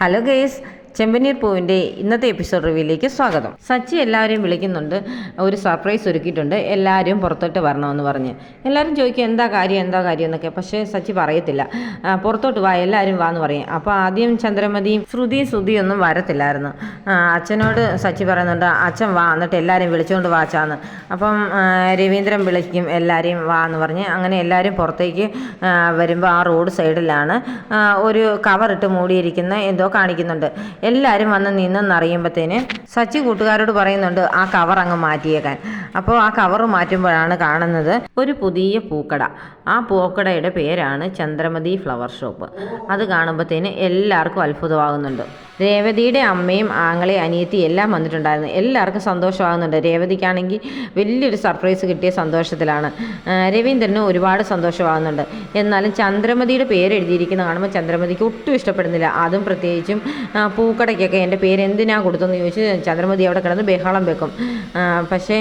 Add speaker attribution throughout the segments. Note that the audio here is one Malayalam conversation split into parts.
Speaker 1: ഹലോ ഗേസ്, ചെമ്പനീർ പൂവിൻ്റെ ഇന്നത്തെ എപ്പിസോഡ് റിവ്യൂയിലേക്ക് സ്വാഗതം. സച്ചി എല്ലാവരെയും വിളിക്കുന്നുണ്ട്, ഒരു സർപ്രൈസ് ഒരുക്കിയിട്ടുണ്ട്, എല്ലാവരും പുറത്തോട്ട് വരണമെന്ന് പറഞ്ഞ്. എല്ലാവരും ചോദിക്കും എന്താ കാര്യം എന്നൊക്കെ. പക്ഷേ സച്ചി പറയത്തില്ല, പുറത്തോട്ട് വാ, എല്ലാവരും വാന്ന് പറയും. അപ്പോൾ ആദ്യം ചന്ദ്രമതിയും ശ്രുതിയും ഒന്നും വരത്തില്ലായിരുന്നു. അച്ഛനോട് സച്ചി പറയുന്നുണ്ട്, അച്ഛൻ വാ, എന്നിട്ട് എല്ലാവരും വിളിച്ചുകൊണ്ട് വാച്ചാന്ന്. അപ്പം രവീന്ദ്രൻ വിളിക്കും എല്ലാവരെയും വാ എന്ന് പറഞ്ഞ്. അങ്ങനെ എല്ലാവരും പുറത്തേക്ക് വരുമ്പോൾ ആ റോഡ് സൈഡിലാണ് ഒരു കവറിട്ട് മൂടിയിരിക്കുന്ന എന്തോ കാണിക്കുന്നുണ്ട്. എല്ലാവരും വന്ന് നിന്നെന്നറിയുമ്പോഴത്തേന് സച്ചി കൂട്ടുകാരോട് പറയുന്നുണ്ട് ആ കവർ അങ്ങ് മാറ്റിയേക്കാൻ. അപ്പോൾ ആ കവർ മാറ്റുമ്പോഴാണ് കാണുന്നത് ഒരു പുതിയ പൂക്കട. ആ പൂക്കടയുടെ പേരാണ് ചന്ദ്രമതി ഫ്ലവർ ഷോപ്പ്. അത് കാണുമ്പോഴത്തേന് എല്ലാവർക്കും അത്ഭുതമാകുന്നുണ്ട്. രേവതിയുടെ അമ്മയും ആങ്ങളെ അനിയത്തി എല്ലാം വന്നിട്ടുണ്ടായിരുന്നു. എല്ലാവർക്കും സന്തോഷമാകുന്നുണ്ട്. രേവതിക്കാണെങ്കിൽ വലിയൊരു സർപ്രൈസ് കിട്ടിയ സന്തോഷത്തിലാണ്. രവീന്ദ്രനും ഒരുപാട് സന്തോഷമാകുന്നുണ്ട്. എന്നാലും ചന്ദ്രമതിയുടെ പേര് എഴുതിയിരിക്കുന്ന കാണുമ്പോൾ ചന്ദ്രമതിക്ക് ഒട്ടും ഇഷ്ടപ്പെടുന്നില്ല. അതും പ്രത്യേകിച്ചും പൂക്കടയ്ക്കൊക്കെ എൻ്റെ പേര് എന്തിനാ കൊടുത്തെന്ന് ചോദിച്ച് ചന്ദ്രമതി അവിടെ കിടന്ന് ബഹളം വെക്കും. പക്ഷേ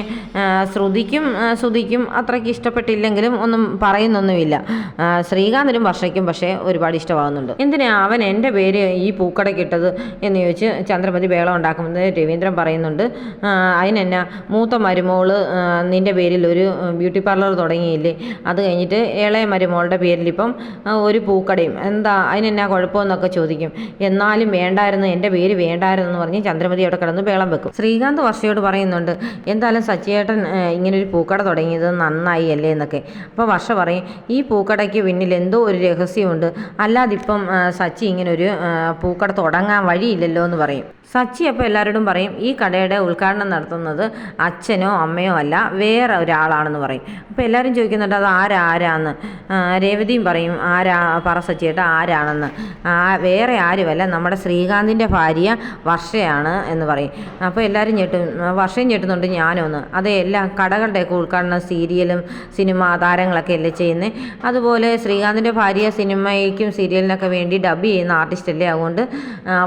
Speaker 1: ശ്രുതിക്കും അത്രയ്ക്ക് ഇഷ്ടപ്പെട്ടില്ലെങ്കിലും ഒന്നും പറയുന്നൊന്നുമില്ല. ശ്രീകാന്തിനും വർഷയ്ക്കും പക്ഷേ ഒരുപാട് ഇഷ്ടമാകുന്നുണ്ട്. എന്തിനാ അവൻ എൻ്റെ പേര് ഈ പൂക്കടയ്ക്ക് ഇട്ടത് എന്ന് ചോദിച്ച് ചന്ദ്രമതി ബഹളം ഉണ്ടാക്കുമെന്ന് രവീന്ദ്രൻ പറയുന്നുണ്ട്. അതിനെന്നാ മൂത്ത മരുമോള് നിൻ്റെ പേരിൽ ഒരു ബ്യൂട്ടി പാർലർ തുടങ്ങിയില്ലേ, അത് കഴിഞ്ഞിട്ട് ഇളയ മരുമോളുടെ പേരിൽ ഇപ്പം ഒരു പൂക്കടയും, എന്താ അതിനെന്നാ കുഴപ്പമെന്നൊക്കെ ചോദിക്കും. എന്നാലും വേണ്ടായിരുന്നു, എൻ്റെ പേര് വേണ്ടായിരുന്നു എന്ന് പറഞ്ഞ് ചന്ദ്രമതി അവിടെ കിടന്ന് ബഹളം വെക്കും. ശ്രീകാന്ത് വർഷയോട് പറയുന്നുണ്ട്, എന്തായാലും സച്ചിയേട്ടൻ ഇങ്ങനൊരു പൂക്കട തുടങ്ങിയത് നന്നായി അല്ലേ എന്നൊക്കെ. അപ്പോൾ വർഷ പറയും, ഈ പൂക്കടയ്ക്ക് പിന്നിൽ എന്തോ ഒരു രഹസ്യമുണ്ട്, അല്ലാതിപ്പം സച്ചി ഇങ്ങനൊരു പൂക്കട തുടങ്ങാൻ വഴിയില്ലല്ലോ എന്ന് പറയും. സച്ചി അപ്പോൾ എല്ലാവരോടും പറയും, ഈ കടയുടെ ഉദ്ഘാടനം നടത്തുന്നത് അച്ഛനോ അമ്മയോ അല്ല, വേറെ ഒരാളാണെന്ന് പറയും. അപ്പോൾ എല്ലാവരും ചോദിക്കുന്നുണ്ട് അത് ആരാന്ന്. രേവതിയും പറയും, പറ സച്ചിയേട്ടാ ആരാണെന്ന്. വേറെ ആരുമല്ല, നമ്മുടെ ശ്രീകാന്തിൻ്റെ ഭാര്യ വർഷയാണ് എന്ന് പറയും. അപ്പോൾ എല്ലാവരും വർഷയും ഞെട്ടുന്നുണ്ട്, ഞാനൊന്ന്. അതെ, എല്ലാ കടകളുടെയൊക്കെ ഉദ്ഘാടനം സീരിയലും സിനിമ താരങ്ങളൊക്കെ അല്ലേ ചെയ്യുന്നത്. അതുപോലെ ശ്രീകാന്തിൻ്റെ ഭാര്യ സിനിമയ്ക്കും സീരിയലിനൊക്കെ വേണ്ടി ഡബ് ചെയ്യുന്ന ആർട്ടിസ്റ്റല്ലേ, അതുകൊണ്ട്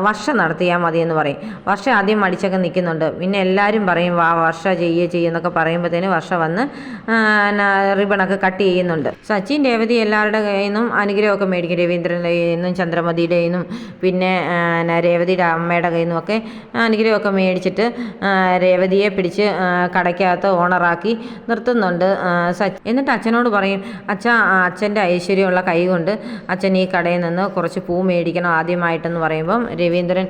Speaker 1: വർഷ നടത്തിയാൽ മതി എന്ന് പറയും. വർഷ ആദ്യം മടിച്ചൊക്കെ നിൽക്കുന്നുണ്ട്. പിന്നെ എല്ലാവരും പറയും വാ വർഷ ചെയ്യുന്നൊക്കെ പറയുമ്പോഴത്തേന് വർഷ വന്ന് റിബണൊക്കെ കട്ട് ചെയ്യുന്നുണ്ട്. സച്ചിൻ രേവതി എല്ലാവരുടെ കയ്യിൽ നിന്നും അനുഗ്രഹമൊക്കെ മേടിക്കും. രവീന്ദ്രൻ്റെ കയ്യിൽ നിന്നും ചന്ദ്രമതിയുടെ കയ്യിൽ നിന്നും പിന്നെ രേവതിയുടെ അമ്മയുടെ കയ്യിൽ നിന്നുമൊക്കെ അനുഗ്രഹമൊക്കെ മേടിച്ചിട്ട് രേവതിയെ പിടിച്ച് കടയ്ക്കകത്ത് ഓണറാക്കി നിർത്തുന്നുണ്ട് സച്ചി. എന്നിട്ട് അച്ഛനോട് പറയും, അച്ഛൻ്റെ ഐശ്വര്യമുള്ള കൈ കൊണ്ട് അച്ഛൻ ഈ കടയിൽ നിന്ന് കുറച്ച് പൂ മേടിക്കണം ആദ്യമായിട്ടെന്ന് പറയുമ്പം രവീന്ദ്രൻ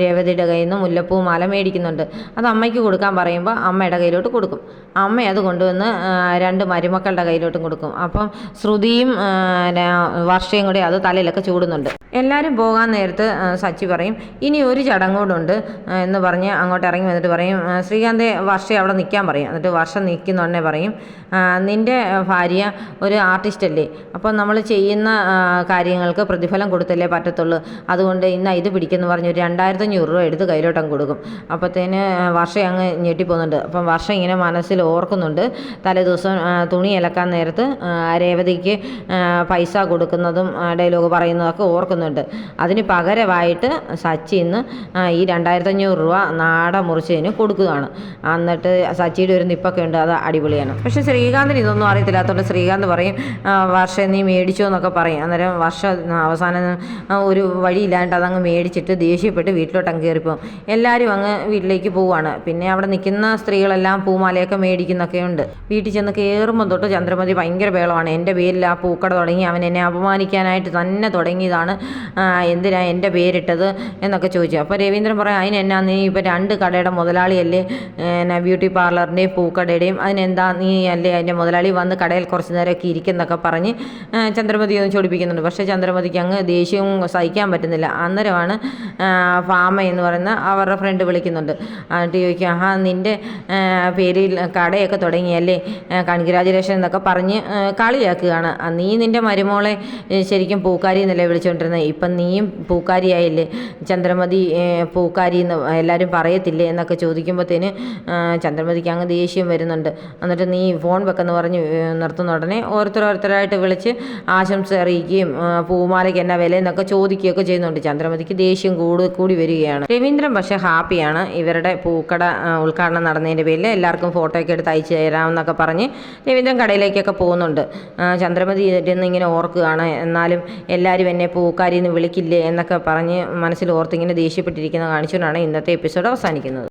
Speaker 1: രേവതിയുടെ കയ്യിൽ നിന്ന് മുല്ലപ്പൂ മാല മേടിക്കുന്നുണ്ട്. അത് അമ്മയ്ക്ക് കൊടുക്കാൻ പറയുമ്പോൾ അമ്മയുടെ കയ്യിലോട്ട് കൊടുക്കും. അമ്മ അത് കൊണ്ടുവന്ന് രണ്ട് മരുമക്കളുടെ കയ്യിലോട്ടും കൊടുക്കും. അപ്പം ശ്രുതിയും വർഷയും കൂടി അത് തലയിലൊക്കെ ചൂടുന്നുണ്ട്. എല്ലാവരും പോകാൻ നേരത്ത് സച്ചി പറയും, ഇനി ഒരു ചടങ്ങോടുണ്ട് എന്ന് പറഞ്ഞ് അങ്ങോട്ട് ഇറങ്ങി വന്നിട്ട് പറയും, ശ്രീകാന്തെ വർഷയെ അവിടെ നിൽക്കാൻ പറയും. എന്നിട്ട് വർഷം നിൽക്കുന്നോടനെ പറയും, നിൻ്റെ ഭാര്യ ഒരു ആർട്ടിസ്റ്റ് അല്ലേ, അപ്പോൾ നമ്മൾ ചെയ്യുന്ന കാര്യങ്ങൾക്ക് പ്രതിഫലം കൊടുത്തല്ലേ പറ്റത്തുള്ളൂ, അതുകൊണ്ട് ഇന്ന് ഇത് പിടിക്കുമെന്ന് പറഞ്ഞ് ഒരു 2500 രൂപ എടുത്ത് കയ്യിലോട്ടങ്ങ് കൊടുക്കും. അപ്പോഴത്തേന് വർഷ അങ്ങ് ഞെട്ടിപ്പോകുന്നുണ്ട്. അപ്പം വർഷം ഇങ്ങനെ മനസ്സിൽ ഓർക്കുന്നുണ്ട്, തലേദിവസം തുണി അലക്കാൻ നേരത്ത് രേവതിക്ക് പൈസ കൊടുക്കുന്നതും ഡയലോഗ് പറയുന്നതൊക്കെ ഓർക്കുന്നുണ്ട്. അതിന് പകരമായിട്ട് സച്ചി ഇന്ന് ഈ 2500 രൂപ നാട മുറിച്ചതിന് കൊടുക്കുകയാണ്. എന്നിട്ട് സച്ചിയുടെ ഒരു നിപ്പൊക്കെ ഉണ്ട്, അത് അടിപൊളിയാണ്. പക്ഷേ ശ്രീകാന്തിന് ഇതൊന്നും അറിയത്തില്ലാത്തതുകൊണ്ട് ശ്രീകാന്ത് പറയും, വർഷ നീ മേടിച്ചോ എന്നൊക്കെ പറയും. അന്നേരം വർഷ അവസാനം ഒരു വഴിയില്ലാണ്ട് അതങ്ങ് മേടിച്ചിട്ട് ദേഷ്യപ്പെട്ട് വീട്ടിലോട്ട് അങ്ങ് കയറിപ്പോവും. എല്ലാവരും അങ്ങ് വീട്ടിലേക്ക് പോവുകയാണ്. പിന്നെ അവിടെ നിൽക്കുന്ന സ്ത്രീകളെല്ലാം പൂമാലയൊക്കെ മേടിക്കുന്നൊക്കെ ഉണ്ട്. വീട്ടിൽ ചെന്ന് കയറുമ്പോൾ തൊട്ട് ചന്ദ്രമതി ഭയങ്കര ബഹളമാണ്, എൻ്റെ പേരിൽ ആ പൂക്കട തുടങ്ങി, അവൻ എന്നെ അപമാനിക്കാനായിട്ട് തന്നെ തുടങ്ങിയതാണ്, എന്തിനാ എൻ്റെ പേരിട്ടത് എന്നൊക്കെ ചോദിച്ചു. അപ്പോൾ രവീന്ദ്രൻ പറയും, അതിനെന്നാ നീ ഇപ്പോൾ 2 കടയുടെ മുതലാളിയല്ലേ, ബ്യൂട്ടി പാർലറിൻ്റെയും പൂക്കടയുടെയും, അതിനെന്താ നീ അല്ലേ അതിൻ്റെ മുതലാളി, വന്ന് കടയിൽ കുറച്ച് നേരമൊക്കെ ഇരിക്കുന്നൊക്കെ പറഞ്ഞ് ചന്ദ്രമതി ഒന്ന് ചോദിപ്പിക്കുന്നുണ്ട്. പക്ഷേ ചന്ദ്രമതിക്ക് അങ്ങ് ദേഷ്യവും സഹിക്കാൻ പറ്റുന്നില്ല. അന്നേരമാണ് ഫാമ എന്ന് പറയുന്ന അവരുടെ ഫ്രണ്ട് വിളിക്കുന്നുണ്ട്. എന്നിട്ട് ചോദിക്കുക, നിൻ്റെ പേരിൽ കടയൊക്കെ തുടങ്ങിയല്ലേ, കൺഗ്രാജുലേഷൻ എന്നൊക്കെ പറഞ്ഞ് കളിയാക്കുകയാണ്. നീ നിൻ്റെ മരുമോളെ ശരിക്കും പൂക്കാരി എന്നല്ലേ വിളിച്ചുകൊണ്ടിരുന്നത്, ഇപ്പം നീയും പൂക്കാരിയായില്ലേ, ചന്ദ്രമതി പൂക്കാരി എന്ന് എല്ലാവരും പറയത്തില്ലേ എന്നൊക്കെ ചോദിക്കുമ്പോഴത്തേന് ചന്ദ്രമതിക്ക് അങ്ങ് ദേഷ്യം വരുന്നുണ്ട്. എന്നിട്ട് നീ ഫോൺ വെക്കെന്ന് പറഞ്ഞ് നിർത്തുന്ന ഉടനെ ഓരോരുത്തരായിട്ട് വിളിച്ച് ആശംസ അറിയിക്കുകയും പൂമാലയ്ക്ക് എന്നാ വില എന്നൊക്കെ ചോദിക്കുകയൊക്കെ ചെയ്യുന്നുണ്ട്. ചന്ദ്രമതിക്ക് ചന്ദ്രമതിക്ക് ദേഷ്യം കൂടി വരികയാണ്. രവീന്ദ്രൻ പക്ഷേ ഹാപ്പിയാണ്. ഇവരുടെ പൂക്കട ഉദ്ഘാടനം നടന്നതിൻ്റെ പേരിൽ എല്ലാവർക്കും ഫോട്ടോ ഒക്കെ എടുത്ത് അയച്ചു തരാമെന്നൊക്കെ പറഞ്ഞ് രവീന്ദ്രൻ കടയിലേക്കൊക്കെ പോകുന്നുണ്ട്. ചന്ദ്രമതി ഇരുന്ന് ഇങ്ങനെ ഓർക്കുകയാണ്, എന്നാലും എല്ലാവരും എന്നെ പൂക്കാരി എന്ന് വിളിക്കില്ലേ എന്നൊക്കെ പറഞ്ഞ് മനസ്സിൽ ഓർത്തിങ്ങനെ ദേഷ്യപ്പെട്ടിരിക്കുന്ന കാണിച്ചുകൊണ്ടാണ് ഇന്നത്തെ എപ്പിസോഡ് അവസാനിക്കുന്നത്.